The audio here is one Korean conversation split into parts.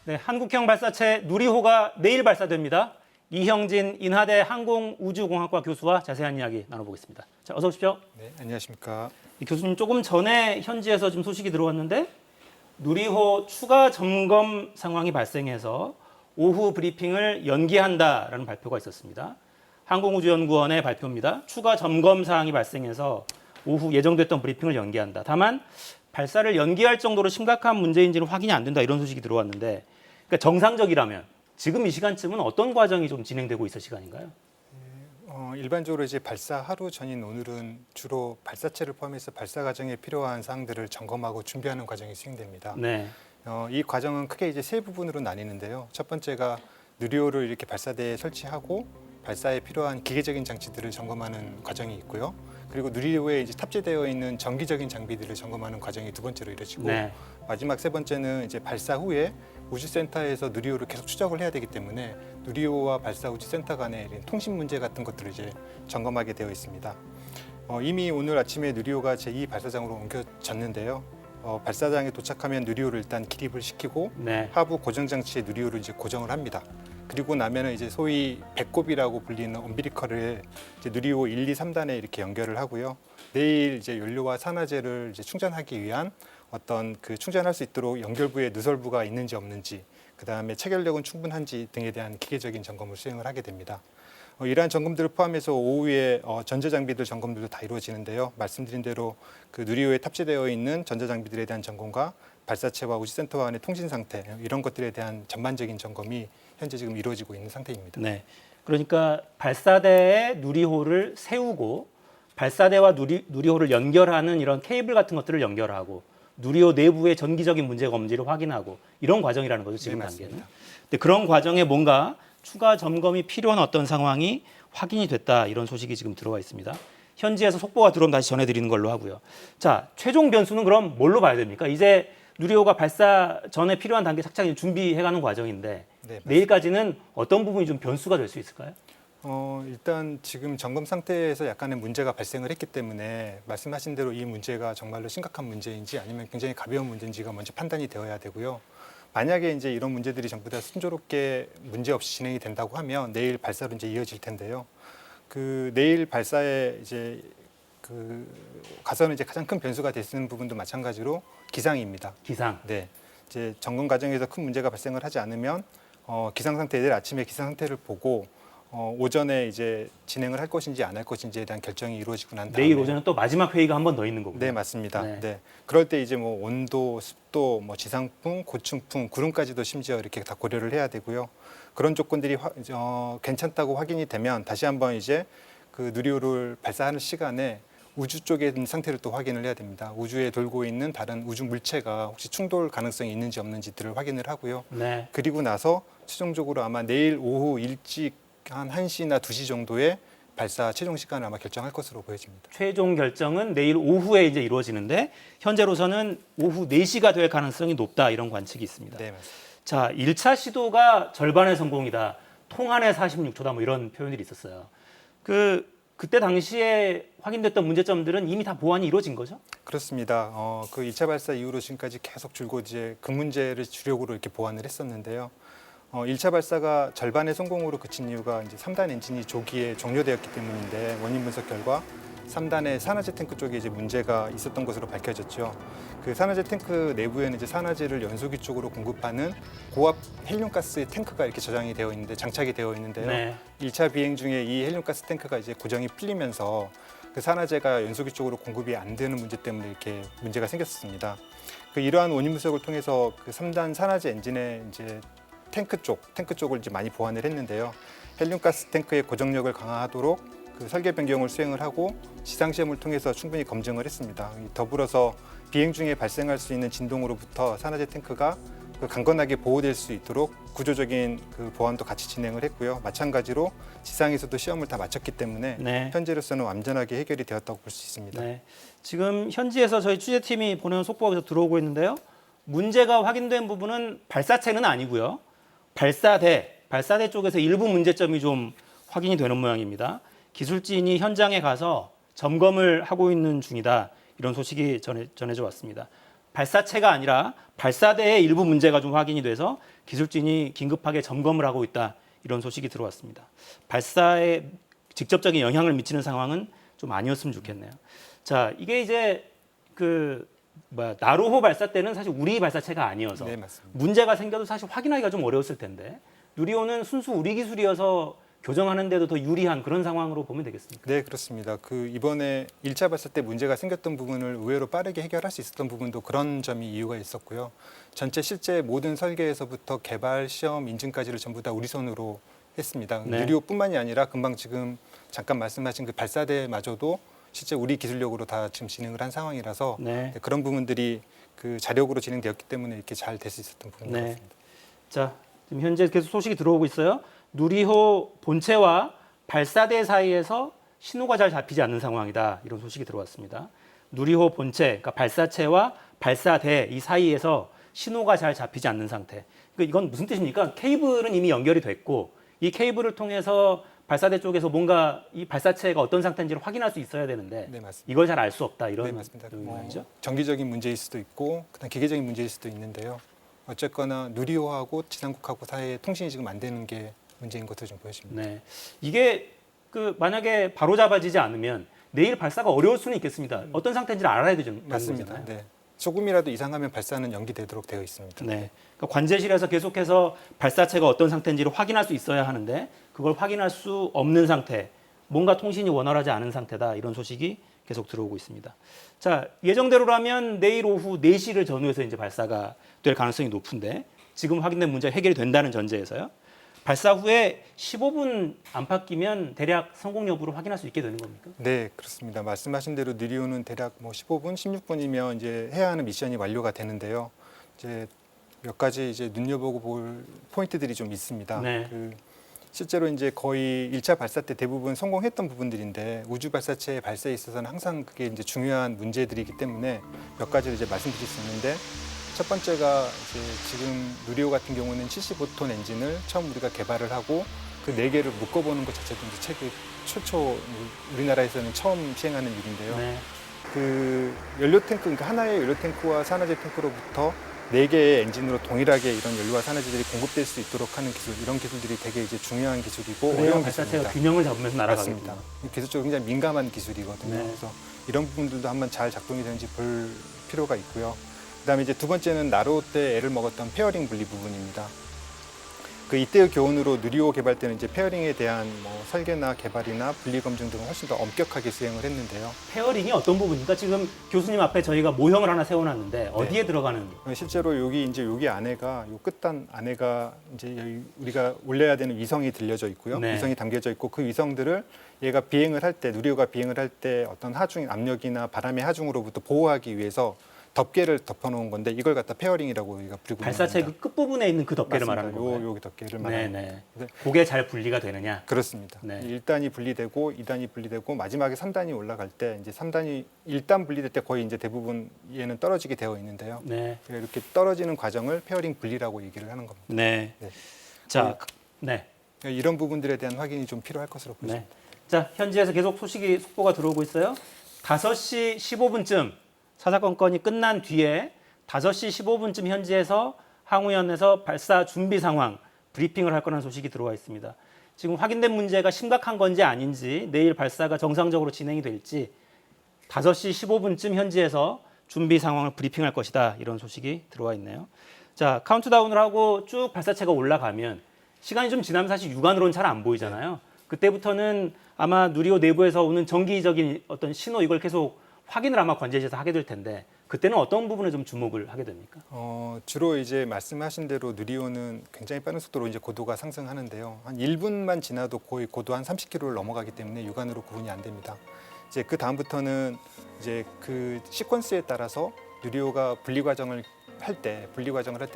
네, 한국형 발사체 누리호가 내일 발사됩니다. 이형진 인하대 항공우주공학과 교수와 자세한 이야기 나눠보겠습니다. 자, 어서 오십시오. 네, 안녕하십니까. 교수님, 조금 전에 현지에서 지금 소식이 들어왔는데 누리호 추가 점검 상황이 발생해서 오후 브리핑을 연기한다라는 발표가 있었습니다. 항공우주연구원의 발표입니다. 추가 점검 사항이 발생해서 오후 예정됐던 브리핑을 연기한다. 다만 발사를 연기할 정도로 심각한 문제인지는 확인이 안 된다, 이런 소식이 들어왔는데, 그러니까 정상적이라면 지금 이 시간쯤은 어떤 과정이 좀 진행되고 있을 시간인가요? 일반적으로 이제 발사 하루 전인 오늘은 주로 발사체를 포함해서 발사 과정에 필요한 사항들을 점검하고 준비하는 과정이 수행됩니다. 네. 이 과정은 크게 이제 세 부분으로 나뉘는데요. 첫 번째가 누리호를 이렇게 발사대에 설치하고 발사에 필요한 기계적인 장치들을 점검하는 과정이 있고요. 그리고 누리호에 이제 탑재되어 있는 정기적인 장비들을 점검하는 과정이 두 번째로 이루어지고, 네. 마지막 세 번째는 이제 발사 후에 우주센터에서 누리호를 계속 추적을 해야 되기 때문에 누리호와 발사 우주센터 간의 통신 문제 같은 것들을 이제 점검하게 되어 있습니다. 이미 오늘 아침에 누리호가 제2 발사장으로 옮겨졌는데요. 발사장에 도착하면 누리호를 일단 기립을 시키고 네. 하부 고정 장치에 누리호를 이제 고정을 합니다. 그리고 나면은 이제 소위 배꼽이라고 불리는 엄비리컬을 이제 누리호 1, 2, 3단에 이렇게 연결을 하고요. 내일 이제 연료와 산화제를 이제 충전하기 위한 어떤 그 충전할 수 있도록 연결부에 누설부가 있는지 없는지, 그 다음에 체결력은 충분한지 등에 대한 기계적인 점검을 수행을 하게 됩니다. 이러한 점검들을 포함해서 오후에 전자장비들 점검들도 다 이루어지는데요. 말씀드린 대로 그 누리호에 탑재되어 있는 전자장비들에 대한 점검과 발사체와 우주센터 간의 통신 상태, 이런 것들에 대한 전반적인 점검이 현재 지금 이루어지고 있는 상태입니다. 네. 그러니까 발사대에 누리호를 세우고 발사대와 누리호를 연결하는 이런 케이블 같은 것들을 연결하고 누리호 내부의 전기적인 문제가 없는지를 확인하고, 이런 과정이라는 거죠, 지금 네, 단계는. 맞습니다. 근데 그런 과정에 뭔가 추가 점검이 필요한 어떤 상황이 확인이 됐다, 이런 소식이 지금 들어와 있습니다. 현지에서 속보가 들어오면 다시 전해드리는 걸로 하고요. 자, 최종 변수는 그럼 뭘로 봐야 됩니까? 이제 누리호가 발사 전에 필요한 단계 착착 준비해가는 과정인데, 네, 내일까지는 어떤 부분이 좀 변수가 될 수 있을까요? 일단 지금 점검 상태에서 약간의 문제가 발생을 했기 때문에 말씀하신 대로 이 문제가 정말로 심각한 문제인지 아니면 굉장히 가벼운 문제인지가 먼저 판단이 되어야 되고요. 만약에 이제 이런 문제들이 전부 다 순조롭게 문제 없이 진행이 된다고 하면 내일 발사로 이제 이어질 텐데요. 그 내일 발사에 이제 그 가서는 이제 가장 큰 변수가 될 수 있는 부분도 마찬가지로 기상입니다. 기상. 네, 이제 점검 과정에서 큰 문제가 발생을 하지 않으면 기상 상태, 내일 아침에 기상 상태를 보고 오전에 이제 진행을 할 것인지 안 할 것인지에 대한 결정이 이루어지고 난 다음에 내일 오전에 또 마지막 회의가 한 번 더 있는 거군요. 네, 맞습니다. 네. 네. 그럴 때 이제 뭐 온도, 습도, 뭐 지상풍, 고층풍, 구름까지도 심지어 이렇게 다 고려를 해야 되고요. 그런 조건들이 괜찮다고 확인이 되면 다시 한번 이제 그 누리호를 발사하는 시간에 우주 쪽에 있는 상태를 또 확인을 해야 됩니다. 우주에 돌고 있는 다른 우주 물체가 혹시 충돌 가능성이 있는지 없는지들을 확인을 하고요. 네. 그리고 나서 최종적으로 아마 내일 오후 일찍 한 1시나 2시 정도에 발사 최종 시간을 아마 결정할 것으로 보여집니다. 최종 결정은 내일 오후에 이제 이루어지는데, 현재로서는 오후 4시가 될 가능성이 높다, 이런 관측이 있습니다. 네, 맞습니다. 자, 1차 시도가 절반의 성공이다, 통한의 46초다, 뭐 이런 표현들이 있었어요. 그때 당시에 확인됐던 문제점들은 이미 다 보완이 이루어진 거죠? 그렇습니다. 그 2차 발사 이후로 지금까지 계속 줄곧 이제 그 문제를 주력으로 이렇게 보완을 했었는데요. 1차 발사가 절반의 성공으로 그친 이유가 이제 3단 엔진이 조기에 종료되었기 때문인데, 원인 분석 결과 3단의 산화제 탱크 쪽에 이제 문제가 있었던 것으로 밝혀졌죠. 그 산화제 탱크 내부에는 이제 산화제를 연소기 쪽으로 공급하는 고압 헬륨가스 탱크가 이렇게 저장이 되어 있는데, 장착이 되어 있는데요. 네. 1차 비행 중에 이 헬륨가스 탱크가 이제 고정이 풀리면서 그 산화제가 연소기 쪽으로 공급이 안 되는 문제 때문에 이렇게 문제가 생겼습니다. 그 이러한 원인 분석을 통해서 그 3단 산화제 엔진의 이제 탱크 쪽을 이제 많이 보완을 했는데요. 헬륨가스 탱크의 고정력을 강화하도록 그 설계 변경을 수행을 하고 지상 시험을 통해서 충분히 검증을 했습니다. 더불어서 비행 중에 발생할 수 있는 진동으로부터 산화제 탱크가 그 강건하게 보호될 수 있도록 구조적인 그 보완도 같이 진행을 했고요. 마찬가지로 지상에서도 시험을 다 마쳤기 때문에 네. 현재로서는 완전하게 해결이 되었다고 볼 수 있습니다. 네. 지금 현지에서 저희 취재팀이 보내온 속보가 계속 들어오고 있는데요. 문제가 확인된 부분은 발사체는 아니고요. 발사대 쪽에서 일부 문제점이 좀 확인이 되는 모양입니다. 기술진이 현장에 가서 점검을 하고 있는 중이다, 이런 소식이 전해져 왔습니다. 발사체가 아니라 발사대의 일부 문제가 좀 확인이 돼서 기술진이 긴급하게 점검을 하고 있다. 이런 소식이 들어왔습니다. 발사에 직접적인 영향을 미치는 상황은 좀 아니었으면 좋겠네요. 자, 이게 이제 나로호 발사 때는 사실 우리 발사체가 아니어서 네, 맞습니다. 문제가 생겨도 사실 확인하기가 좀 어려웠을 텐데 누리호는 순수 우리 기술이어서 교정하는데도 더 유리한 그런 상황으로 보면 되겠습니까? 네, 그렇습니다. 이번에 1차 발사 때 문제가 생겼던 부분을 의외로 빠르게 해결할 수 있었던 부분도 그런 점이 이유가 있었고요. 전체 실제 모든 설계에서부터 개발, 시험, 인증까지를 전부 다 우리 손으로 했습니다. 네. 누리호뿐만이 아니라 금방 지금 잠깐 말씀하신 그 발사대마저도 실제 우리 기술력으로 다 지금 진행을 한 상황이라서 네. 그런 부분들이 그 자력으로 진행되었기 때문에 이렇게 잘 될 수 있었던 부분 네. 같습니다. 자, 지금 현재 계속 소식이 들어오고 있어요. 누리호 본체와 발사대 사이에서 신호가 잘 잡히지 않는 상황이다. 이런 소식이 들어왔습니다. 누리호 본체, 그러니까 발사체와 발사대 이 사이에서 신호가 잘 잡히지 않는 상태. 그러니까 이건 무슨 뜻입니까? 케이블은 이미 연결이 됐고 이 케이블을 통해서 발사대 쪽에서 뭔가 이 발사체가 어떤 상태인지를 확인할 수 있어야 되는데 네, 맞습니다. 이걸 잘 알 수 없다. 이런 네, 맞습니다. 말이죠. 정기적인 문제일 수도 있고 그다음 기계적인 문제일 수도 있는데요. 어쨌거나 누리호하고 지상국하고 사이에 통신이 지금 안 되는 게 문제인 것으로 좀 보여집니다. 네, 이게 만약에 바로 잡아지지 않으면 내일 발사가 어려울 수는 있겠습니다. 어떤 상태인지를 알아야 되는 맞습니다. 거잖아요. 네. 조금이라도 이상하면 발사는 연기되도록 되어 있습니다. 네, 그러니까 관제실에서 계속해서 발사체가 어떤 상태인지를 확인할 수 있어야 하는데 그걸 확인할 수 없는 상태, 뭔가 통신이 원활하지 않은 상태다. 이런 소식이 계속 들어오고 있습니다. 자, 예정대로라면 내일 오후 4시를 전후해서 이제 발사가 될 가능성이 높은데 지금 확인된 문제가 해결이 된다는 전제에서요. 발사 후에 15분 안팎이면 대략 성공 여부를 확인할 수 있게 되는 겁니까? 네, 그렇습니다. 말씀하신 대로 누리호는 대략 15분, 16분이면 이제 해야 하는 미션이 완료가 되는데요. 이제 몇 가지 이제 눈여보고 볼 포인트들이 좀 있습니다. 네. 실제로 이제 거의 1차 발사 때 대부분 성공했던 부분들인데 우주 발사체의 발사에 있어서는 항상 그게 이제 중요한 문제들이기 때문에 몇 가지를 이제 말씀드릴 수 있는데 첫 번째가 이제 지금 누리호 같은 경우는 75톤 엔진을 처음 우리가 개발을 하고 그 4개를 묶어보는 것 자체도 이제 세계 최초 우리나라에서는 처음 시행하는 일인데요. 네. 그 연료 탱크, 그러니까 하나의 연료 탱크와 산화제 탱크로부터 4개의 엔진으로 동일하게 이런 연료와 산화제들이 공급될 수 있도록 하는 기술, 이런 기술들이 되게 이제 중요한 기술이고 그래야 어려운 발사체가 기술입니다. 균형을 잡으면서 날아가겠군요. 맞습니다. 기술적으로 굉장히 민감한 기술이거든요. 네. 그래서 이런 부분들도 한번 잘 작동이 되는지 볼 필요가 있고요. 그다음에 이제 두 번째는 나로호 때 애를 먹었던 페어링 분리 부분입니다. 이때의 교훈으로 누리호 개발 때는 이제 페어링에 대한 설계나 개발이나 분리 검증 등을 훨씬 더 엄격하게 수행을 했는데요. 페어링이 어떤 부분입니까? 지금 교수님 앞에 저희가 모형을 하나 세워놨는데 어디에 들어가는? 실제로 여기 안에가 요 끝단 안에가 이제 여기 우리가 올려야 되는 위성이 들려져 있고요. 네. 위성이 담겨져 있고 그 위성들을 얘가 비행을 할 때 누리호가 비행을 할 때 어떤 하중 압력이나 바람의 하중으로부터 보호하기 위해서 덮개를 덮어놓은 건데 이걸 갖다 페어링이라고 우리가 부르고 발사체 있습니다. 그 끝부분에 있는 그 덮개를 말하는 거예요. 여기 덮개를 말하는 네네. 거예요. 네. 그게 잘 분리가 되느냐? 그렇습니다. 네. 1단이 분리되고 2단이 분리되고 마지막에 3단이 올라갈 때 이제 3단이 1단 분리될 때 거의 이제 대부분 얘는 떨어지게 되어 있는데요. 네. 이렇게 떨어지는 과정을 페어링 분리라고 얘기를 하는 겁니다. 네. 네. 자, 네. 이런 부분들에 대한 확인이 좀 필요할 것으로 네. 보입니다. 자, 현지에서 계속 속보가 들어오고 있어요. 5시 15분쯤 사사건건이 끝난 뒤에 5시 15분쯤 현지에서 항우연에서 발사 준비 상황 브리핑을 할 거라는 소식이 들어와 있습니다. 지금 확인된 문제가 심각한 건지 아닌지 내일 발사가 정상적으로 진행이 될지 5시 15분쯤 현지에서 준비 상황을 브리핑할 것이다. 이런 소식이 들어와 있네요. 자, 카운트다운을 하고 쭉 발사체가 올라가면 시간이 좀 지나면 사실 육안으로는 잘 안 보이잖아요. 그때부터는 아마 누리호 내부에서 오는 정기적인 어떤 신호 이걸 계속 확인을 아마 관제실에서 하게 될 텐데 그때는 어떤 부분에 좀 주목을 하게 됩니까? 주로 이제 말씀하신 대로 누리호는 굉장히 빠른 속도로 이제 고도가 상승하는데요. 한 1분만 지나도 거의 고도 한 30km를 넘어가기 때문에 육안으로 구분이 안 됩니다. 이제 그 다음부터는 이제 그 시퀀스에 따라서 누리호가 분리 과정을 할 때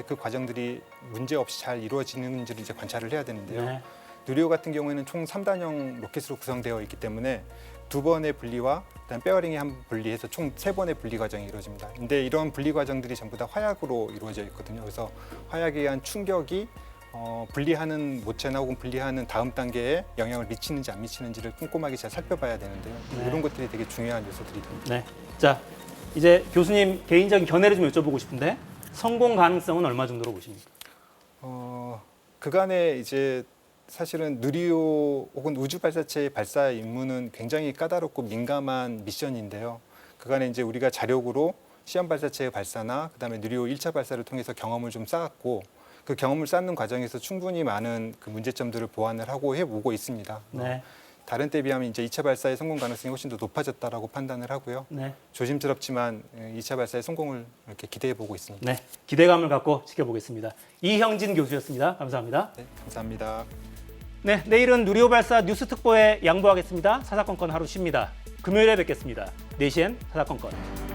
그 과정들이 문제 없이 잘 이루어지는지를 이제 관찰을 해야 되는데요. 네. 누리호 같은 경우에는 총 3단형 로켓으로 구성되어 있기 때문에 2번의 분리와 그다음 페어링이 한 번 분리해서 총 3번의 분리 과정이 이루어집니다. 근데 이런 분리 과정들이 전부 다 화약으로 이루어져 있거든요. 그래서 화약에 의한 충격이 분리하는 모체나 혹은 분리하는 다음 단계에 영향을 미치는지 안 미치는지를 꼼꼼하게 잘 살펴봐야 되는데요. 네. 이런 것들이 되게 중요한 요소들이 됩니다. 네. 자, 이제 교수님 개인적인 견해를 좀 여쭤보고 싶은데 성공 가능성은 얼마 정도로 보십니까? 그간에 이제 사실은 누리호 혹은 우주 발사체의 발사 임무는 굉장히 까다롭고 민감한 미션인데요. 그간에 이제 우리가 자력으로 시험 발사체의 발사나 그다음에 누리호 1차 발사를 통해서 경험을 좀 쌓았고 그 경험을 쌓는 과정에서 충분히 많은 그 문제점들을 보완을 하고 해보고 있습니다. 네. 다른 때에 비하면 이제 2차 발사의 성공 가능성이 훨씬 더 높아졌다라고 판단을 하고요. 네. 조심스럽지만 2차 발사의 성공을 이렇게 기대해 보고 있습니다. 네. 기대감을 갖고 지켜보겠습니다. 이형진 교수였습니다. 감사합니다. 네, 감사합니다. 네, 내일은 누리호 발사 뉴스 특보에 양보하겠습니다. 사사건건 하루 쉽니다. 금요일에 뵙겠습니다. 4시엔 사사건건.